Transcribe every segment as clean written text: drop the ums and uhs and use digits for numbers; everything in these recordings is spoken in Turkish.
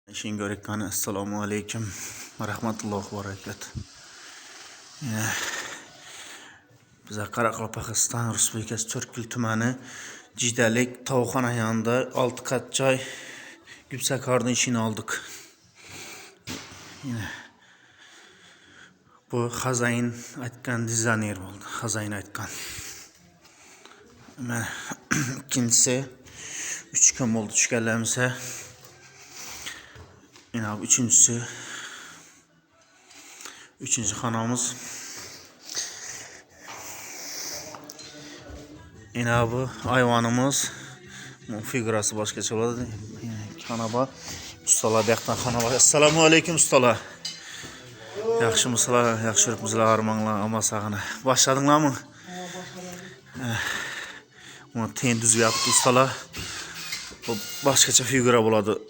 İşin görəkəni, assalamu aleyküm və rəhmətullah və bərəkət. Bizə Qaraqalpaqistan Respublikası Törkgül tüməni Cidəlik tavukxana yanında 6 kat çay Güpsəkar'ın işini aldık. Yine bu Xazayin Aytkan dizayner oldu. Xazayin Aytkan. İkincisi 3 kam oldu üçgenlerimize. Yine abi üçüncü kanalımız. Yine abi hayvanımız. Bu figurası başka çabaladı. Kanaba. Ustalar bekten kanaba. Esselamu aleyküm ustalar. Yaxşı mısılar, yaxşı yürüpmüzler armanlar ama sağına. Başladınlar mı? Bunu teyin düzgü yaptı ustalar. Bu başkaça figura buladı.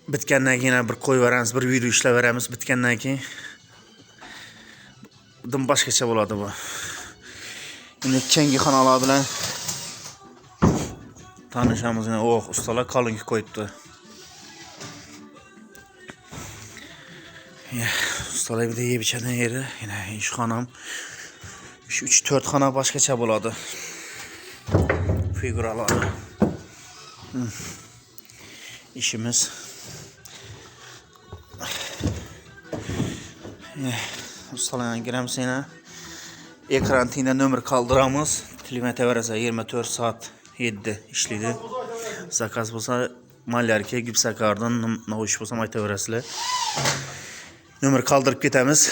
Bitkenden yine bir koy veremiz, bir video işle veremiz bitkenden ki. Bundan başkaça buladı bu. Yine kengi kanalı bilen tanışamız yine ustalar kalın ki koydu. Ustalar bir de iyi biçenden yeri. Yine iş kanam. 3-4 kana başkaça buladı. Figuraları. İşimiz. Ustalarına giremiz yine. Ekran tiyinde nömür kaldıramız. Kilometre verese 24 saat 7 işliydi. Zakaz bulsa Malyarki Güpsəkar'dan navuş bulsa mayta veresiyle. Nömür kaldırıp gitemiz.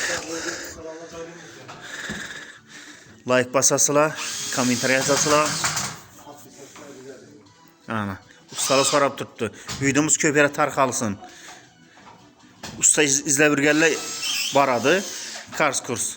Like basasıla, komentar yazasıla. Ana. Ustalar sorab tuttu. Videomuz köpere tarqalsın. Usta izle bir gelle baradı. Kars kurs.